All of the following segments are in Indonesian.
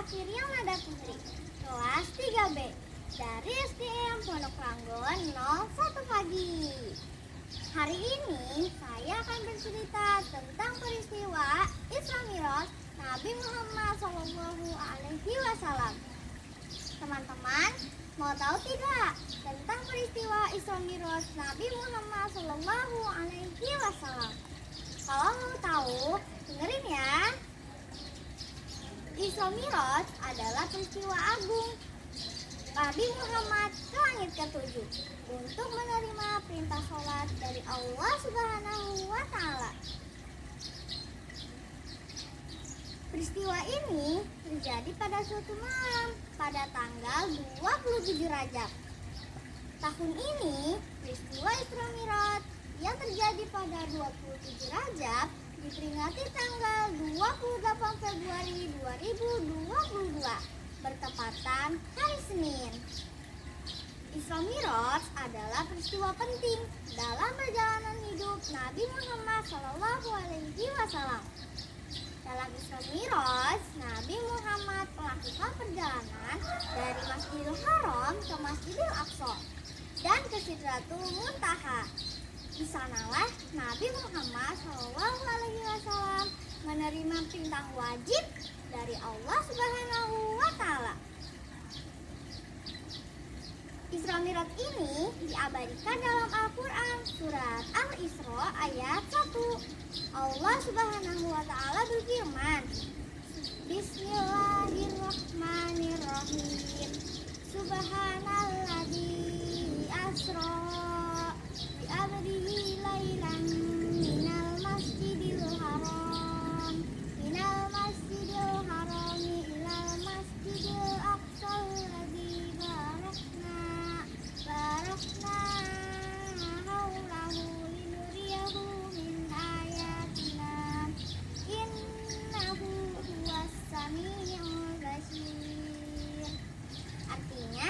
Firyamada Putri, kelas 3B, dari SDM Pondok Ranggon 01 pagi. Hari ini saya akan bercerita tentang peristiwa Isra Mi'raj Nabi Muhammad SAW. Teman-teman, mau tahu tidak tentang peristiwa Isra Mi'raj Nabi Muhammad SAW? Kalau mau tahu, dengerin ya. Isra Mi'raj adalah peristiwa agung Nabi Muhammad ke langit ke-7 untuk menerima perintah sholat dari Allah Subhanahu wa Ta'ala. Peristiwa ini terjadi pada suatu malam pada tanggal 27 Rajab. Tahun ini peristiwa Isra Mi'raj yang terjadi pada 27 Rajab diperingati tanggal 28 Februari 2022 bertepatan hari Senin. Isra Mi'raj adalah peristiwa penting dalam perjalanan hidup Nabi Muhammad SAW. Dalam Isra Mi'raj, Nabi Muhammad melakukan perjalanan dari Masjidil Haram ke Masjidil Aqsa dan ke Sidratul Muntaha. Di sanalah Nabi Muhammad SAW menerima perintah wajib dari Allah Subhanahu wa Ta'ala. Isra Mi'raj ini diabadikan dalam Al-Quran surat Al-Isra ayat 1. Allah Subhanahu wa Ta'ala berfirman, Bismillahirrahmanirrahim. Subhanalladzi asra bi abdihi lailan minal masjidil haram ilal masjidil aqsal ladzi barakna haulahu linuriyahu min ayatina innahu huwas samiul basir. Artinya,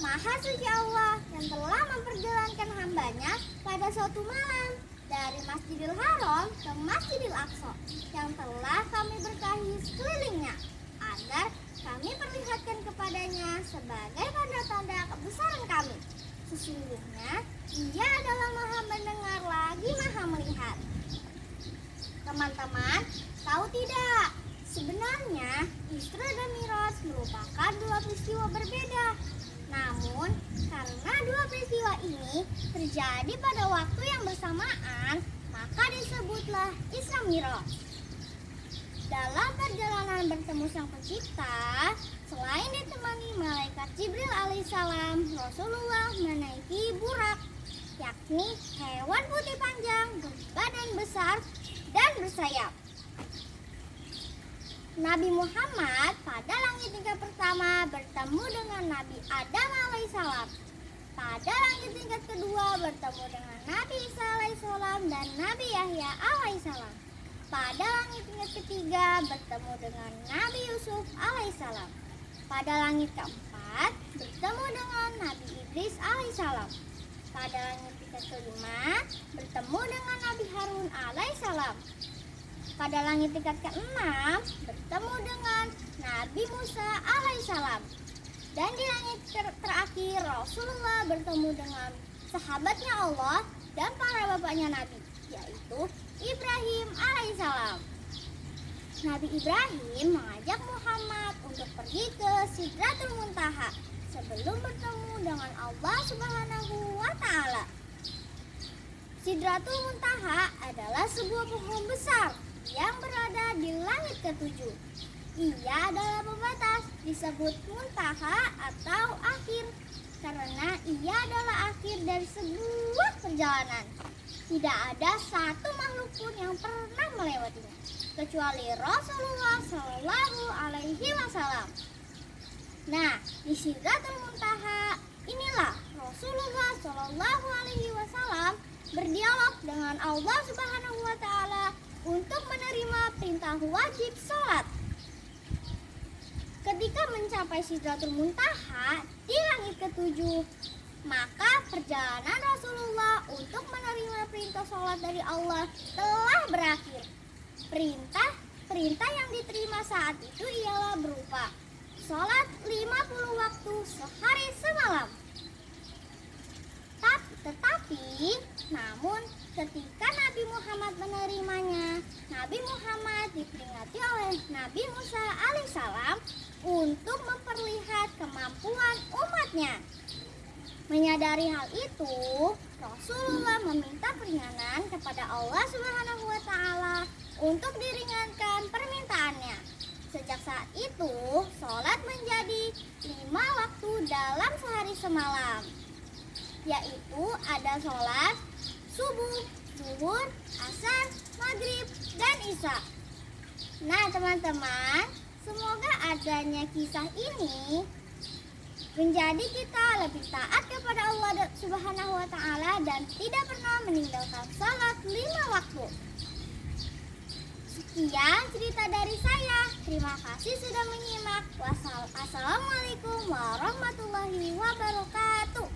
Maha Suci Allah yang telah memperjalankan hambanya pada suatu malam dari Masjidil Haram ke Masjidil Aqsa yang telah kami berkahi sekelilingnya agar kami perlihatkan kepadanya sebagai tanda-tanda kebesaran kami. Sesungguhnya Ia adalah Maha mendengar lagi Maha melihat. Teman-teman, tahu tidak? Sebenarnya Isra dan Mi'raj merupakan dua peristiwa berbeda. Namun, karena dua peristiwa ini terjadi pada waktu yang bersamaan, maka disebutlah Isra Mi'raj. Dalam perjalanan bertemu Sang Pencipta, selain ditemani malaikat Jibril alaihissalam, Rasulullah menaiki burak, yakni hewan putih panjang, berbadan besar, dan bersayap. Nabi Muhammad pada langit tingkat pertama bertemu dengan Nabi Adam alaihissalam. Pada langit tingkat kedua bertemu dengan Nabi Isa alaihissalam dan Nabi Yahya alaihissalam. Pada langit tingkat ketiga bertemu dengan Nabi Yusuf alaihissalam. Pada langit keempat bertemu dengan Nabi Idris alaihissalam. Pada langit tingkat kelima bertemu dengan Nabi Harun alaihissalam. Pada langit tingkat ke-6 bertemu dengan Nabi Musa alaihissalam. Dan di langit terakhir Rasulullah bertemu dengan sahabatnya Allah dan para bapaknya Nabi, yaitu Ibrahim alaihissalam. Nabi Ibrahim mengajak Muhammad untuk pergi ke Sidratul Muntaha sebelum bertemu dengan Allah Subhanahu wa Ta'ala. Sidratul Muntaha adalah sebuah pohon besar yang berada di langit ke-7. Ia adalah pembatas, disebut muntaha atau akhir, karena ia adalah akhir dari sebuah perjalanan. Tidak ada satu makhluk pun yang pernah melewatinya, kecuali Rasulullah SAW. Nah, di Sidratul Muntaha inilah Rasulullah SAW berdialog dengan Allah Subhanahu wa Ta'ala untuk menerima perintah wajib sholat. Ketika mencapai Sidratul Muntaha di langit ke-7, maka perjalanan Rasulullah untuk menerima perintah sholat dari Allah telah berakhir. Perintah yang diterima saat itu ialah berupa sholat 50 waktu sehari semalam. Namun ketika Nabi Muhammad menerimanya, Nabi Muhammad diperingati oleh Nabi Musa alaihissalam untuk memperlihat kemampuan umatnya. Menyadari hal itu, Rasulullah meminta keringanan kepada Allah Subhanahu wa Ta'ala untuk diringankan permintaannya. Sejak saat itu, sholat menjadi 5 waktu dalam sehari semalam, yaitu ada sholat subuh, zuhur, asar, maghrib, dan isya. Nah teman-teman, semoga adanya kisah ini menjadi kita lebih taat kepada Allah Subhanahu wa Ta'ala dan tidak pernah meninggalkan sholat 5 waktu. Sekian cerita dari saya. Terima kasih sudah menyimak. Wassalamualaikum warahmatullahi wabarakatuh.